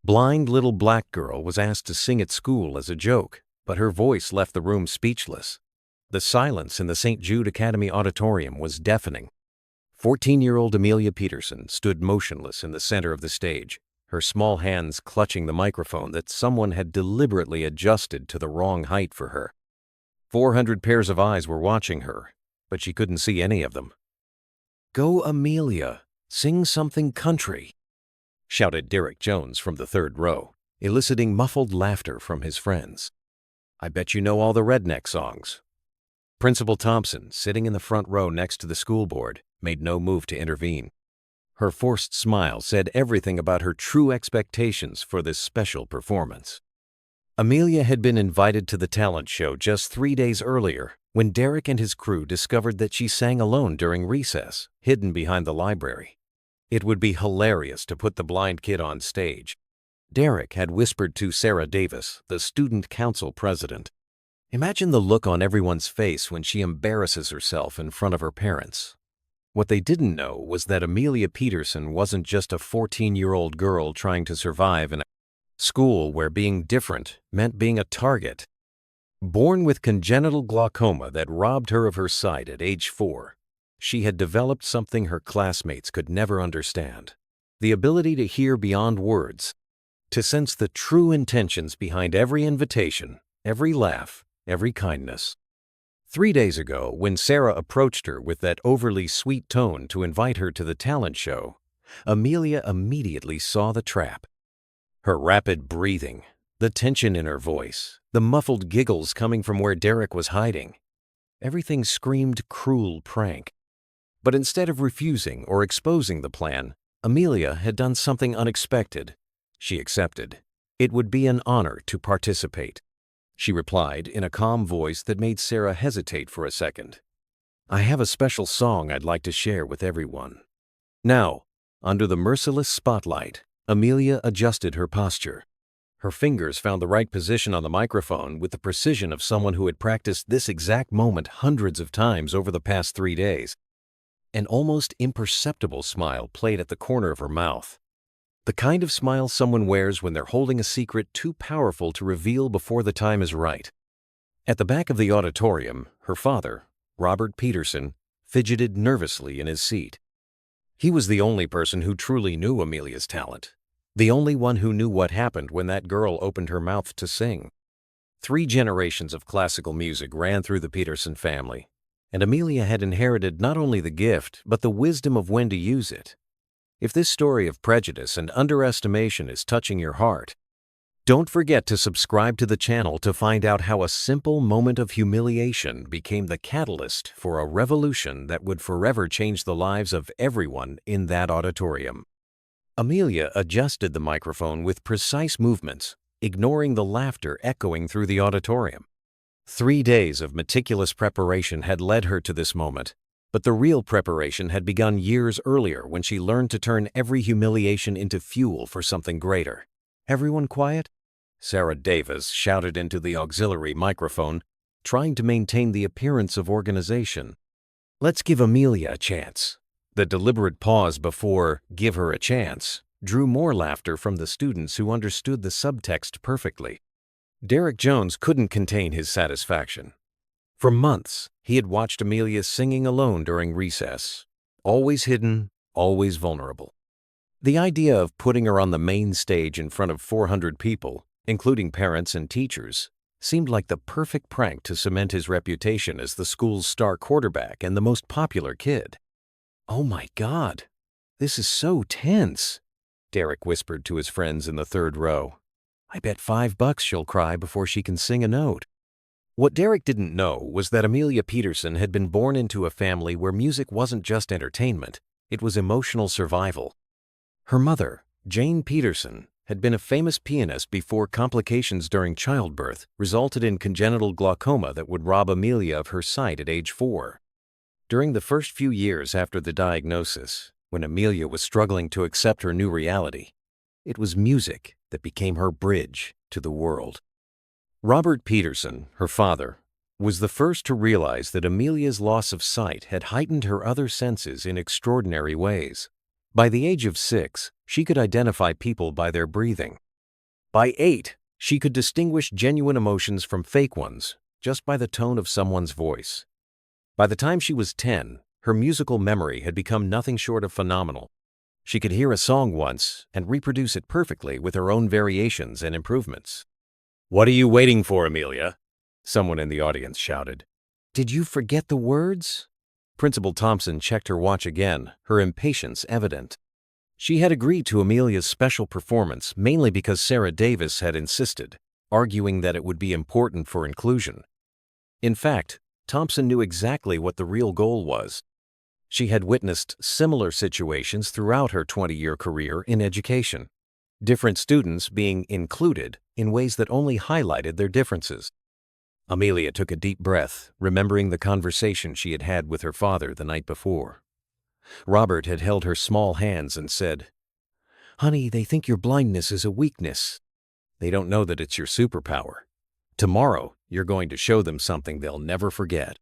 Blind little black girl was asked to sing at school as a joke, but her voice left the room speechless. The silence in the St. Jude Academy auditorium was deafening. 14-year-old Amelia Peterson stood motionless in the center of the stage, her small hands clutching the microphone that someone had deliberately adjusted to the wrong height for her. 400 pairs of eyes were watching her, but she couldn't see any of them. "Go, Amelia, sing something country," shouted Derek Jones from the third row, eliciting muffled laughter from his friends. "I bet you know all the redneck songs." Principal Thompson, sitting in the front row next to the school board, made no move to intervene. Her forced smile said everything about her true expectations for this special performance. Amelia had been invited to the talent show just 3 days earlier when Derek and his crew discovered that she sang alone during recess, hidden behind the library. It would be hilarious to put the blind kid on stage. Derek had whispered to Sarah Davis, the student council president. "Imagine the look on everyone's face when she embarrasses herself in front of her parents." What they didn't know was that Amelia Peterson wasn't just a 14-year-old girl trying to survive in a school where being different meant being a target. Born with congenital glaucoma that robbed her of her sight at age 4, she had developed something her classmates could never understand: the ability to hear beyond words, to sense the true intentions behind every invitation, every laugh, every kindness. 3 days ago, when Sarah approached her with that overly sweet tone to invite her to the talent show, Amelia immediately saw the trap. Her rapid breathing, the tension in her voice, the muffled giggles coming from where Derek was hiding. Everything screamed cruel prank. But instead of refusing or exposing the plan, Amelia had done something unexpected. She accepted. It would be an honor to participate. She replied in a calm voice that made Sarah hesitate for a second. "I have a special song I'd like to share with everyone." Now, under the merciless spotlight, Amelia adjusted her posture. Her fingers found the right position on the microphone with the precision of someone who had practiced this exact moment hundreds of times over the past 3 days. An almost imperceptible smile played at the corner of her mouth. The kind of smile someone wears when they're holding a secret too powerful to reveal before the time is right. At the back of the auditorium, her father, Robert Peterson, fidgeted nervously in his seat. He was the only person who truly knew Amelia's talent, the only one who knew what happened when that girl opened her mouth to sing. 3 generations of classical music ran through the Peterson family, and Amelia had inherited not only the gift, but the wisdom of when to use it. If this story of prejudice and underestimation is touching your heart, don't forget to subscribe to the channel to find out how a simple moment of humiliation became the catalyst for a revolution that would forever change the lives of everyone in that auditorium. Amelia adjusted the microphone with precise movements, ignoring the laughter echoing through the auditorium. 3 days of meticulous preparation had led her to this moment, but the real preparation had begun years earlier when she learned to turn every humiliation into fuel for something greater. "Everyone quiet?" Sarah Davis shouted into the auxiliary microphone, trying to maintain the appearance of organization. "Let's give Amelia a chance." The deliberate pause before "give her a chance" drew more laughter from the students who understood the subtext perfectly. Derek Jones couldn't contain his satisfaction. For months, he had watched Amelia singing alone during recess, always hidden, always vulnerable. The idea of putting her on the main stage in front of 400 people, including parents and teachers, seemed like the perfect prank to cement his reputation as the school's star quarterback and the most popular kid. "Oh my God, this is so tense," Derek whispered to his friends in the third row. "I bet $5 she'll cry before she can sing a note." What Derek didn't know was that Amelia Peterson had been born into a family where music wasn't just entertainment, it was emotional survival. Her mother, Jane Peterson, had been a famous pianist before complications during childbirth resulted in congenital glaucoma that would rob Amelia of her sight at age 4. During the first few years after the diagnosis, when Amelia was struggling to accept her new reality, it was music that became her bridge to the world. Robert Peterson, her father, was the first to realize that Amelia's loss of sight had heightened her other senses in extraordinary ways. By the age of 6, she could identify people by their breathing, By 8, she could distinguish genuine emotions from fake ones just by the tone of someone's voice. By the time she was 10, her musical memory had become nothing short of phenomenal. She could hear a song once and reproduce it perfectly with her own variations and improvements. "What are you waiting for, Amelia?" someone in the audience shouted. "Did you forget the words?" Principal Thompson checked her watch again, her impatience evident. She had agreed to Amelia's special performance mainly because Sarah Davis had insisted, arguing that it would be important for inclusion. In fact, Thompson knew exactly what the real goal was. She had witnessed similar situations throughout her 20-year career in education, different students being included in ways that only highlighted their differences. Amelia took a deep breath, remembering the conversation she had had with her father the night before. Robert had held her small hands and said, "Honey, they think your blindness is a weakness. They don't know that it's your superpower. Tomorrow, you're going to show them something they'll never forget."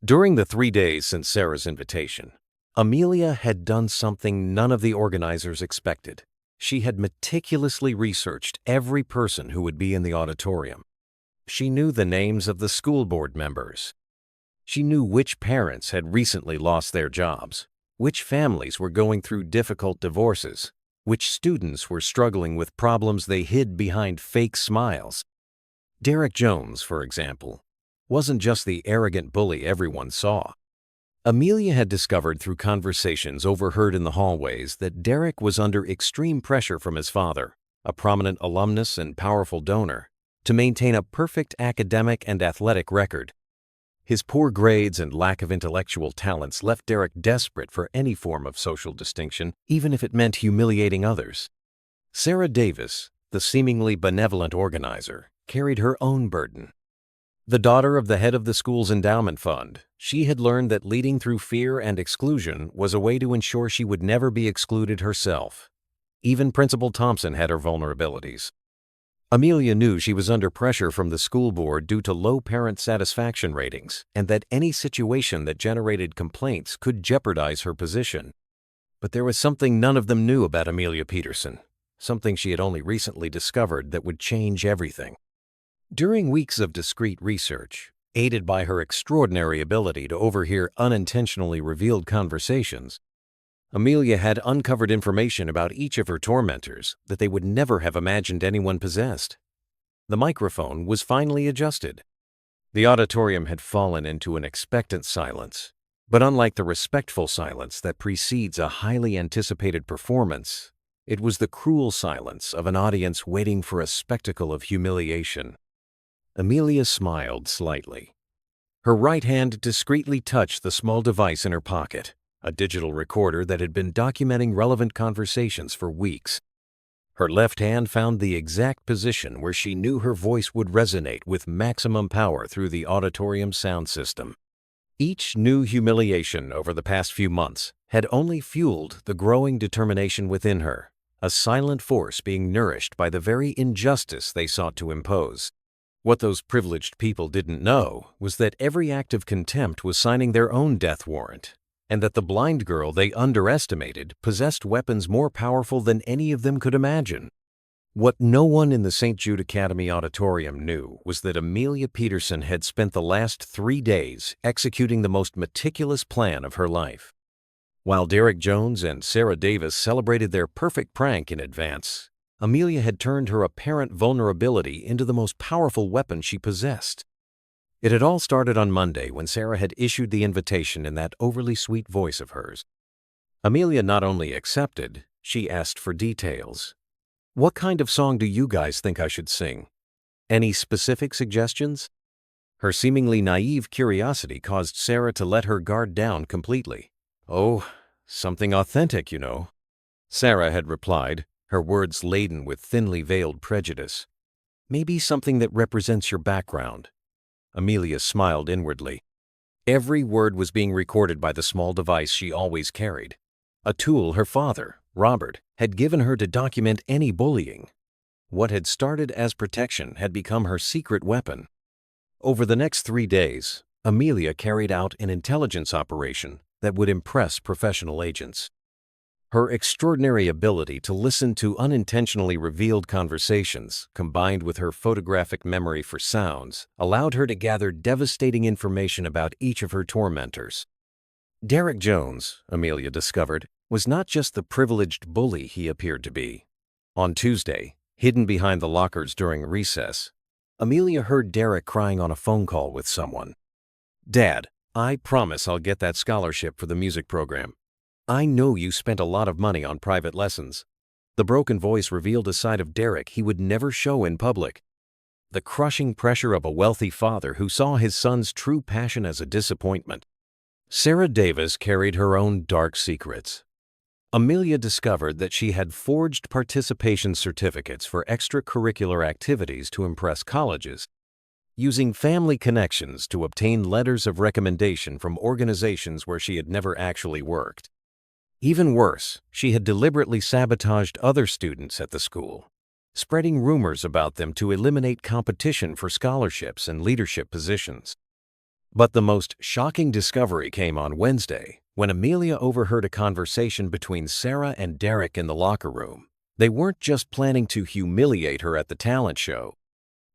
During the 3 days since Sarah's invitation, Amelia had done something none of the organizers expected. She had meticulously researched every person who would be in the auditorium. She knew the names of the school board members. She knew which parents had recently lost their jobs, which families were going through difficult divorces, which students were struggling with problems they hid behind fake smiles. Derek Jones, for example, wasn't just the arrogant bully everyone saw. Amelia had discovered through conversations overheard in the hallways that Derek was under extreme pressure from his father, a prominent alumnus and powerful donor, to maintain a perfect academic and athletic record. His poor grades and lack of intellectual talents left Derek desperate for any form of social distinction, even if it meant humiliating others. Sarah Davis, the seemingly benevolent organizer, carried her own burden. The daughter of the head of the school's endowment fund, she had learned that leading through fear and exclusion was a way to ensure she would never be excluded herself. Even Principal Thompson had her vulnerabilities. Amelia knew she was under pressure from the school board due to low parent satisfaction ratings and that any situation that generated complaints could jeopardize her position. But there was something none of them knew about Amelia Peterson, something she had only recently discovered that would change everything. During weeks of discreet research, aided by her extraordinary ability to overhear unintentionally revealed conversations, Amelia had uncovered information about each of her tormentors that they would never have imagined anyone possessed. The microphone was finally adjusted. The auditorium had fallen into an expectant silence, but unlike the respectful silence that precedes a highly anticipated performance, it was the cruel silence of an audience waiting for a spectacle of humiliation. Amelia smiled slightly. Her right hand discreetly touched the small device in her pocket, a digital recorder that had been documenting relevant conversations for weeks. Her left hand found the exact position where she knew her voice would resonate with maximum power through the auditorium sound system. Each new humiliation over the past few months had only fueled the growing determination within her, a silent force being nourished by the very injustice they sought to impose. What those privileged people didn't know was that every act of contempt was signing their own death warrant, and that the blind girl they underestimated possessed weapons more powerful than any of them could imagine. What no one in the St. Jude Academy auditorium knew was that Amelia Peterson had spent the last 3 days executing the most meticulous plan of her life. While Derek Jones and Sarah Davis celebrated their perfect prank in advance, Amelia had turned her apparent vulnerability into the most powerful weapon she possessed. It had all started on Monday when Sarah had issued the invitation in that overly sweet voice of hers. Amelia not only accepted, she asked for details. "What kind of song do you guys think I should sing? Any specific suggestions?" Her seemingly naive curiosity caused Sarah to let her guard down completely. "Oh, something authentic, you know," Sarah had replied, her words laden with thinly veiled prejudice. "Maybe something that represents your background." Amelia smiled inwardly. Every word was being recorded by the small device she always carried, a tool her father, Robert, had given her to document any bullying. What had started as protection had become her secret weapon. Over the next 3 days, Amelia carried out an intelligence operation that would impress professional agents. Her extraordinary ability to listen to unintentionally revealed conversations, combined with her photographic memory for sounds, allowed her to gather devastating information about each of her tormentors. Derek Jones, Amelia discovered, was not just the privileged bully he appeared to be. On Tuesday, hidden behind the lockers during recess, Amelia heard Derek crying on a phone call with someone. "Dad, I promise I'll get that scholarship for the music program. I know you spent a lot of money on private lessons." The broken voice revealed a side of Derek he would never show in public. The crushing pressure of a wealthy father who saw his son's true passion as a disappointment. Sarah Davis carried her own dark secrets. Amelia discovered that she had forged participation certificates for extracurricular activities to impress colleges, using family connections to obtain letters of recommendation from organizations where she had never actually worked. Even worse, she had deliberately sabotaged other students at the school, spreading rumors about them to eliminate competition for scholarships and leadership positions. But the most shocking discovery came on Wednesday, when Amelia overheard a conversation between Sarah and Derek in the locker room. They weren't just planning to humiliate her at the talent show.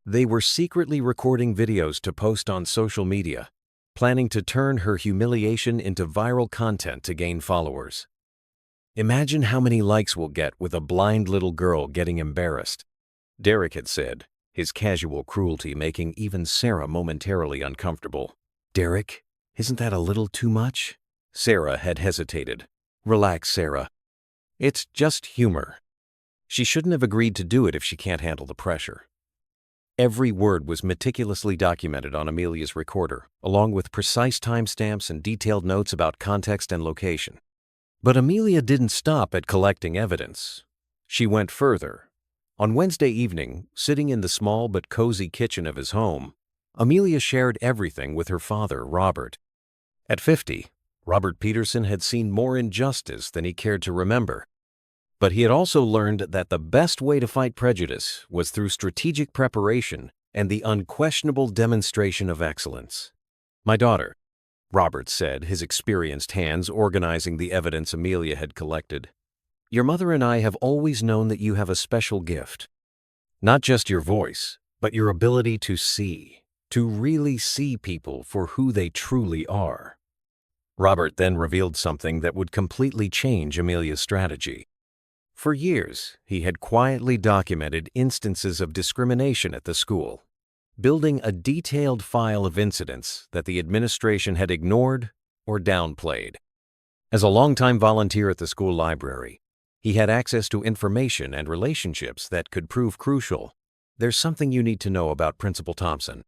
They were secretly recording videos to post on social media, planning to turn her humiliation into viral content to gain followers. "Imagine how many likes we'll get with a blind little girl getting embarrassed," Derek had said, his casual cruelty making even Sarah momentarily uncomfortable. "Derek, isn't that a little too much?" Sarah had hesitated. "Relax, Sarah. It's just humor. She shouldn't have agreed to do it if she can't handle the pressure." Every word was meticulously documented on Amelia's recorder, along with precise timestamps and detailed notes about context and location. But Amelia didn't stop at collecting evidence. She went further. On Wednesday evening, sitting in the small but cozy kitchen of his home, Amelia shared everything with her father, Robert. At 50, Robert Peterson had seen more injustice than he cared to remember. But he had also learned that the best way to fight prejudice was through strategic preparation and the unquestionable demonstration of excellence. "My daughter," Robert said, his experienced hands organizing the evidence Amelia had collected, "your mother and I have always known that you have a special gift. Not just your voice, but your ability to see, to really see people for who they truly are." Robert then revealed something that would completely change Amelia's strategy. For years, he had quietly documented instances of discrimination at the school, building a detailed file of incidents that the administration had ignored or downplayed. As a longtime volunteer at the school library, he had access to information and relationships that could prove crucial. "There's something you need to know about Principal Thompson,"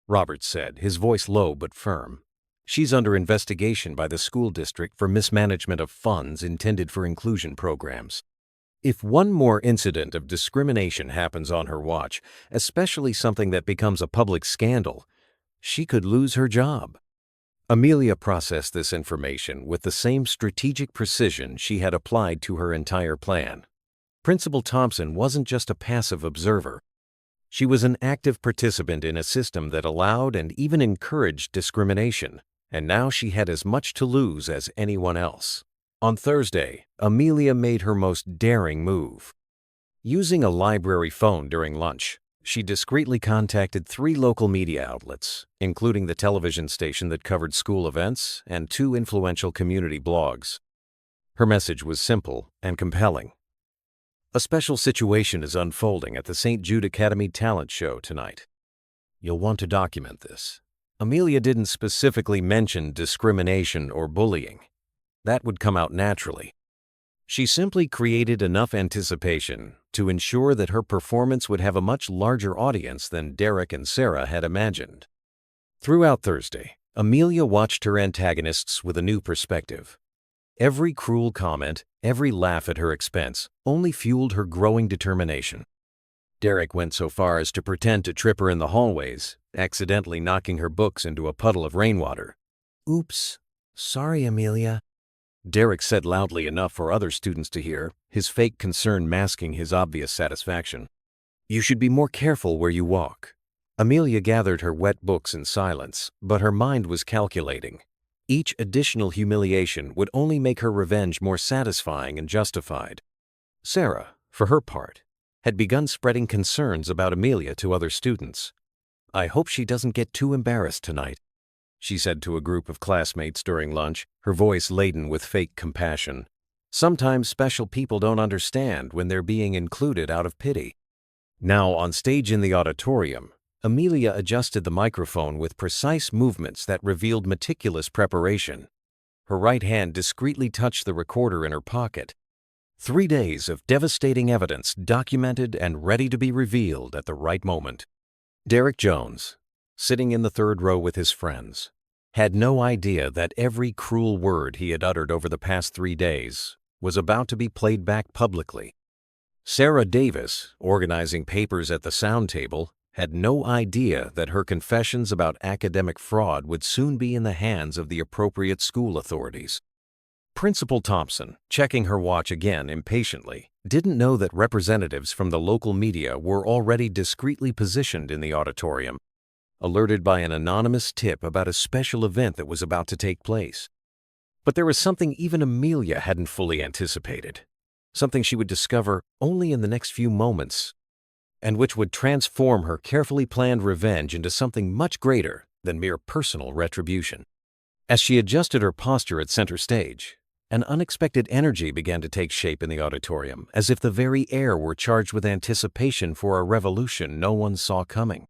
Robert said, his voice low but firm. "She's under investigation by the school district for mismanagement of funds intended for inclusion programs. If one more incident of discrimination happens on her watch, especially something that becomes a public scandal, she could lose her job." Amelia processed this information with the same strategic precision she had applied to her entire plan. Principal Thompson wasn't just a passive observer. She was an active participant in a system that allowed and even encouraged discrimination, and now she had as much to lose as anyone else. On Thursday, Amelia made her most daring move. Using a library phone during lunch, she discreetly contacted 3 local media outlets, including the television station that covered school events and 2 influential community blogs. Her message was simple and compelling. "A special situation is unfolding at the St. Jude Academy talent show tonight. You'll want to document this." Amelia didn't specifically mention discrimination or bullying. That would come out naturally. She simply created enough anticipation to ensure that her performance would have a much larger audience than Derek and Sarah had imagined. Throughout Thursday, Amelia watched her antagonists with a new perspective. Every cruel comment, every laugh at her expense, only fueled her growing determination. Derek went so far as to pretend to trip her in the hallways, accidentally knocking her books into a puddle of rainwater. "Oops, sorry, Amelia," Derek said loudly enough for other students to hear, his fake concern masking his obvious satisfaction. "You should be more careful where you walk." Amelia gathered her wet books in silence, but her mind was calculating. Each additional humiliation would only make her revenge more satisfying and justified. Sarah, for her part, had begun spreading concerns about Amelia to other students. "I hope she doesn't get too embarrassed tonight," she said to a group of classmates during lunch, her voice laden with fake compassion. "Sometimes special people don't understand when they're being included out of pity." Now, on stage in the auditorium, Amelia adjusted the microphone with precise movements that revealed meticulous preparation. Her right hand discreetly touched the recorder in her pocket. 3 days of devastating evidence documented and ready to be revealed at the right moment. Derek Jones, sitting in the third row with his friends, had no idea that every cruel word he had uttered over the past 3 days was about to be played back publicly. Sarah Davis, organizing papers at the sound table, had no idea that her confessions about academic fraud would soon be in the hands of the appropriate school authorities. Principal Thompson, checking her watch again impatiently, didn't know that representatives from the local media were already discreetly positioned in the auditorium, alerted by an anonymous tip about a special event that was about to take place. But there was something even Amelia hadn't fully anticipated, something she would discover only in the next few moments, and which would transform her carefully planned revenge into something much greater than mere personal retribution. As she adjusted her posture at center stage, an unexpected energy began to take shape in the auditorium, as if the very air were charged with anticipation for a revolution no one saw coming.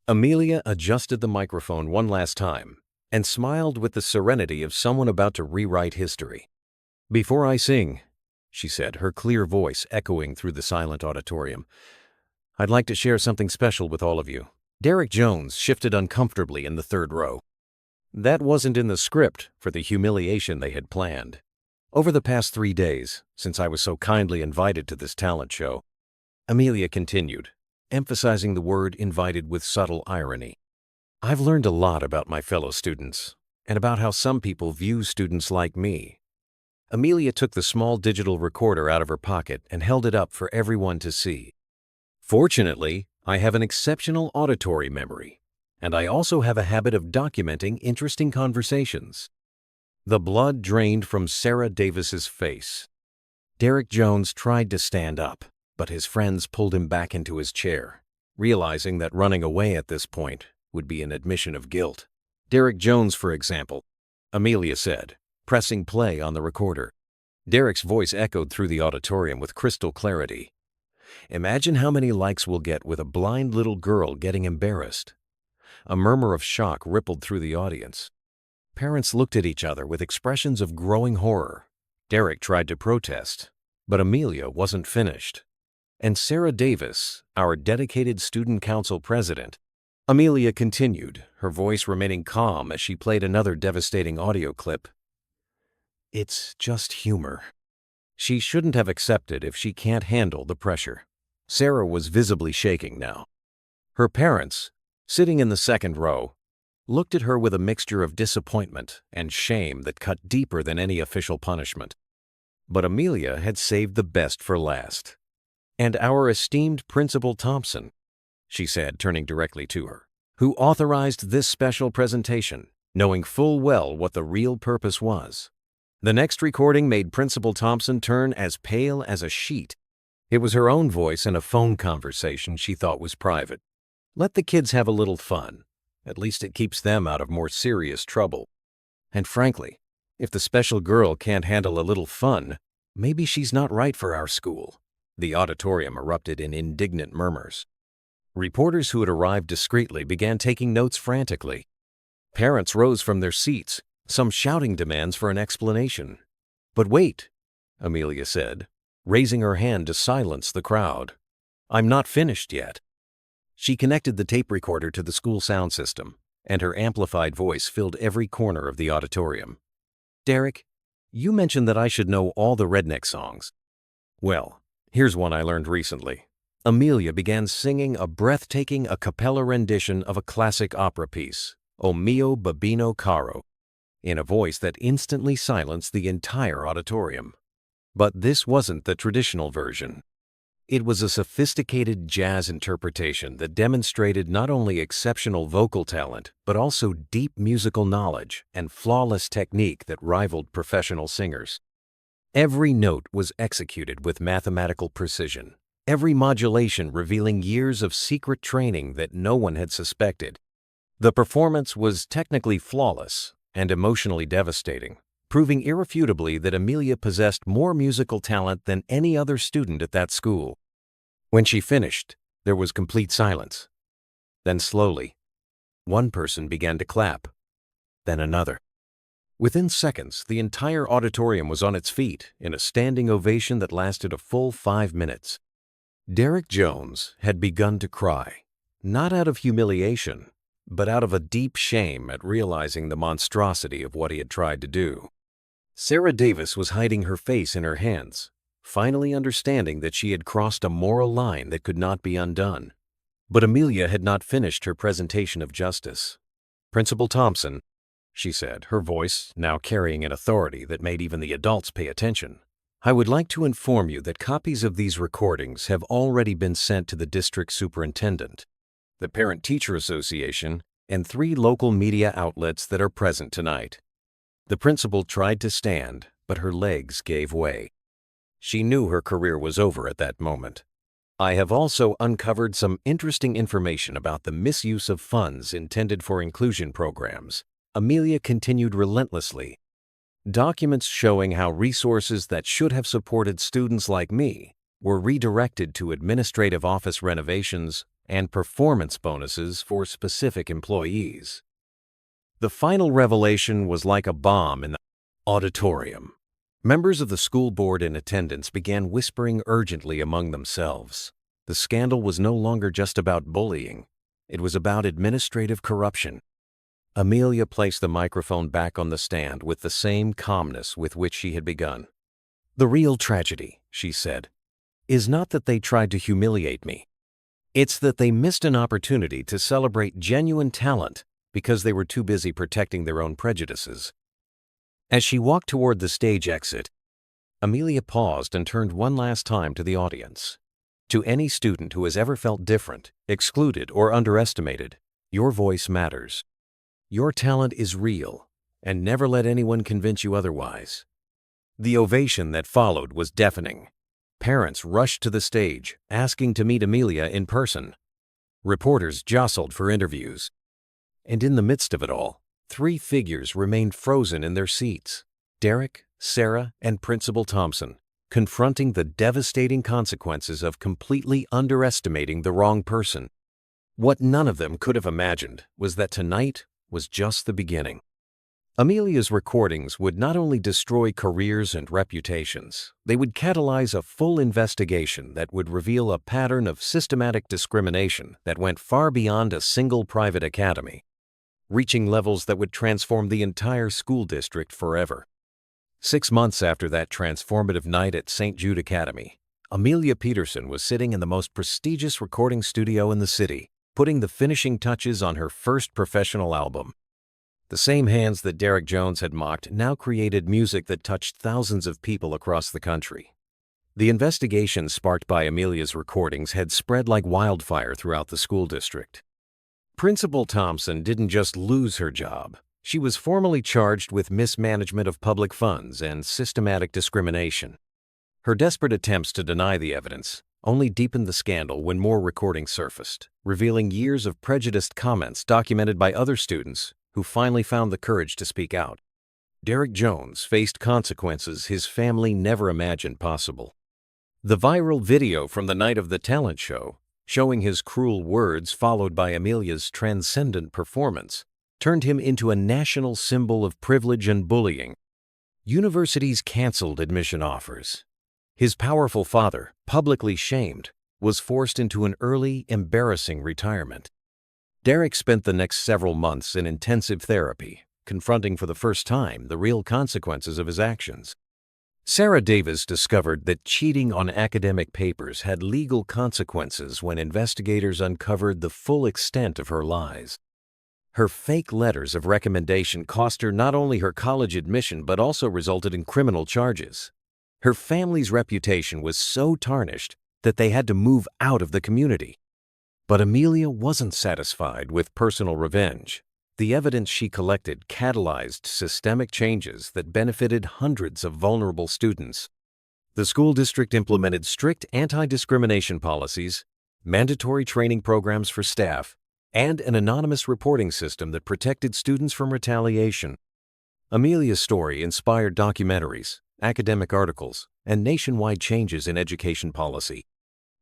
Amelia adjusted the microphone one last time and smiled with the serenity of someone about to rewrite history. "Before I sing," she said, her clear voice echoing through the silent auditorium, "I'd like to share something special with all of you." Derek Jones shifted uncomfortably in the third row. That wasn't in the script for the humiliation they had planned. "Over the past 3 days, since I was so kindly invited to this talent show," Amelia continued, emphasizing the word invited with subtle irony, "I've learned a lot about my fellow students and about how some people view students like me." Amelia took the small digital recorder out of her pocket and held it up for everyone to see. "Fortunately, I have an exceptional auditory memory, and I also have a habit of documenting interesting conversations." The blood drained from Sarah Davis's face. Derek Jones tried to stand up, but his friends pulled him back into his chair, realizing that running away at this point would be an admission of guilt. "Derek Jones, for example," Amelia said, pressing play on the recorder. Derek's voice echoed through the auditorium with crystal clarity. "Imagine how many likes we'll get with a blind little girl getting embarrassed." A murmur of shock rippled through the audience. Parents looked at each other with expressions of growing horror. Derek tried to protest, but Amelia wasn't finished. "And Sarah Davis, our dedicated student council president," Amelia continued, her voice remaining calm as she played another devastating audio clip, "It's just humor. She shouldn't have accepted if she can't handle the pressure." Sarah was visibly shaking now. Her parents, sitting in the second row, looked at her with a mixture of disappointment and shame that cut deeper than any official punishment. But Amelia had saved the best for last. "And our esteemed Principal Thompson," she said, turning directly to her, "who authorized this special presentation, knowing full well what the real purpose was." The next recording made Principal Thompson turn as pale as a sheet. It was her own voice in a phone conversation she thought was private. "Let the kids have a little fun. At least it keeps them out of more serious trouble. And frankly, if the special girl can't handle a little fun, maybe she's not right for our school." The auditorium erupted in indignant murmurs. Reporters who had arrived discreetly began taking notes frantically. Parents rose from their seats, some shouting demands for an explanation. "But wait," Amelia said, raising her hand to silence the crowd. "I'm not finished yet." She connected the tape recorder to the school sound system, and her amplified voice filled every corner of the auditorium. "Derek, you mentioned that I should know all the redneck songs. Well, here's one I learned recently." Amelia began singing a breathtaking a cappella rendition of a classic opera piece, "O mio babino caro," in a voice that instantly silenced the entire auditorium. But this wasn't the traditional version. It was a sophisticated jazz interpretation that demonstrated not only exceptional vocal talent, but also deep musical knowledge and flawless technique that rivaled professional singers. Every note was executed with mathematical precision, every modulation revealing years of secret training that no one had suspected. The performance was technically flawless and emotionally devastating, proving irrefutably that Amelia possessed more musical talent than any other student at that school. When she finished, there was complete silence. Then slowly, one person began to clap, then another. Within seconds, the entire auditorium was on its feet in a standing ovation that lasted a full 5 minutes. Derek Jones had begun to cry, not out of humiliation, but out of a deep shame at realizing the monstrosity of what he had tried to do. Sarah Davis was hiding her face in her hands, finally understanding that she had crossed a moral line that could not be undone. But Amelia had not finished her presentation of justice. "Principal Thompson," she said, her voice now carrying an authority that made even the adults pay attention, "I would like to inform you that copies of these recordings have already been sent to the district superintendent, the Parent-Teacher Association, and 3 local media outlets that are present tonight." The principal tried to stand, but her legs gave way. She knew her career was over at that moment. "I have also uncovered some interesting information about the misuse of funds intended for inclusion programs," Amelia continued relentlessly. "Documents showing how resources that should have supported students like me were redirected to administrative office renovations and performance bonuses for specific employees." The final revelation was like a bomb in the auditorium. Members of the school board in attendance began whispering urgently among themselves. The scandal was no longer just about bullying. It was about administrative corruption. Amelia placed the microphone back on the stand with the same calmness with which she had begun. "The real tragedy," she said, "is not that they tried to humiliate me. It's that they missed an opportunity to celebrate genuine talent because they were too busy protecting their own prejudices." As she walked toward the stage exit, Amelia paused and turned one last time to the audience. "To any student who has ever felt different, excluded, or underestimated, your voice matters. Your talent is real, and never let anyone convince you otherwise." The ovation that followed was deafening. Parents rushed to the stage, asking to meet Amelia in person. Reporters jostled for interviews. And in the midst of it all, 3 figures remained frozen in their seats: Derek, Sarah, and Principal Thompson, confronting the devastating consequences of completely underestimating the wrong person. What none of them could have imagined was that tonight was just the beginning. Amelia's recordings would not only destroy careers and reputations, they would catalyze a full investigation that would reveal a pattern of systematic discrimination that went far beyond a single private academy, reaching levels that would transform the entire school district forever. 6 months after that transformative night at St. Jude Academy, Amelia Peterson was sitting in the most prestigious recording studio in the city, putting the finishing touches on her first professional album. The same hands that Derek Jones had mocked now created music that touched thousands of people across the country. The investigation sparked by Amelia's recordings had spread like wildfire throughout the school district. Principal Thompson didn't just lose her job. She was formally charged with mismanagement of public funds and systematic discrimination. Her desperate attempts to deny the evidence only deepened the scandal when more recordings surfaced, revealing years of prejudiced comments documented by other students who finally found the courage to speak out. Derek Jones faced consequences his family never imagined possible. The viral video from the night of the talent show, showing his cruel words followed by Amelia's transcendent performance, turned him into a national symbol of privilege and bullying. Universities canceled admission offers. His powerful father, publicly shamed, was forced into an early, embarrassing retirement. Derek spent the next several months in intensive therapy, confronting for the first time the real consequences of his actions. Sarah Davis discovered that cheating on academic papers had legal consequences when investigators uncovered the full extent of her lies. Her fake letters of recommendation cost her not only her college admission but also resulted in criminal charges. Her family's reputation was so tarnished that they had to move out of the community. But Amelia wasn't satisfied with personal revenge. The evidence she collected catalyzed systemic changes that benefited hundreds of vulnerable students. The school district implemented strict anti-discrimination policies, mandatory training programs for staff, and an anonymous reporting system that protected students from retaliation. Amelia's story inspired documentaries, academic articles, and nationwide changes in education policy.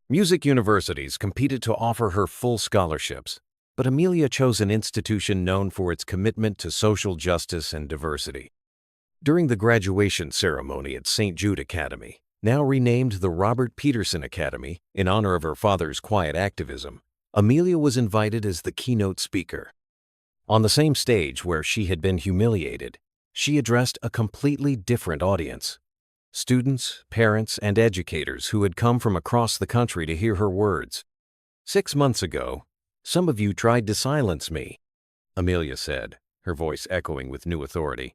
Music universities competed to offer her full scholarships, but Amelia chose an institution known for its commitment to social justice and diversity. During the graduation ceremony at St. Jude Academy, now renamed the Robert Peterson Academy in honor of her father's quiet activism, Amelia was invited as the keynote speaker. On the same stage where she had been humiliated, she addressed a completely different audience. Students, parents, and educators who had come from across the country to hear her words. 6 months ago, some of you tried to silence me, Amelia said, her voice echoing with new authority.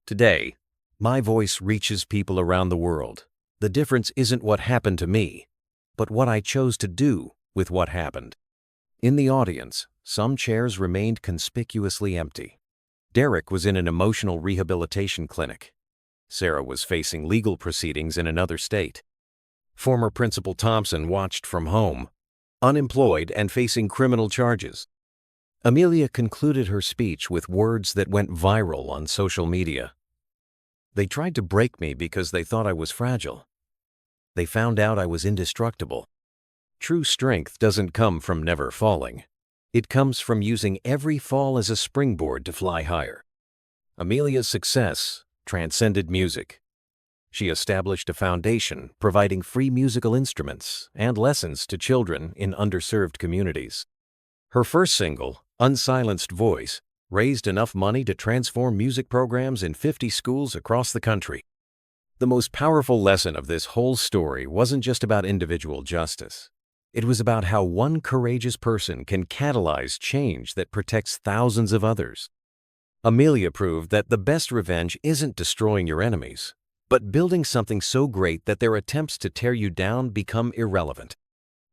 Today, my voice reaches people around the world. The difference isn't what happened to me, but what I chose to do with what happened. In the audience, some chairs remained conspicuously empty. Derek was in an emotional rehabilitation clinic. Sarah was facing legal proceedings in another state. Former Principal Thompson watched from home, unemployed and facing criminal charges. Amelia concluded her speech with words that went viral on social media. They tried to break me because they thought I was fragile. They found out I was indestructible. True strength doesn't come from never falling. It comes from using every fall as a springboard to fly higher. Amelia's success transcended music. She established a foundation providing free musical instruments and lessons to children in underserved communities. Her first single, Unsilenced Voice, raised enough money to transform music programs in 50 schools across the country. The most powerful lesson of this whole story wasn't just about individual justice. It was about how one courageous person can catalyze change that protects thousands of others. Amelia proved that the best revenge isn't destroying your enemies, but building something so great that their attempts to tear you down become irrelevant.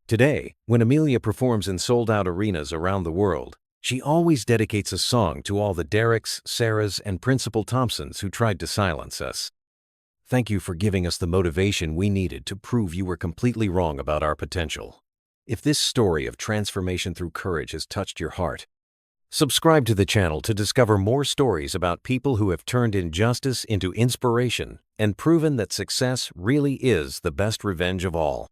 Today, when Amelia performs in sold-out arenas around the world, she always dedicates a song to all the Dereks, Sarahs, and Principal Thompsons who tried to silence us. Thank you for giving us the motivation we needed to prove you were completely wrong about our potential. If this story of transformation through courage has touched your heart, subscribe to the channel to discover more stories about people who have turned injustice into inspiration and proven that success really is the best revenge of all.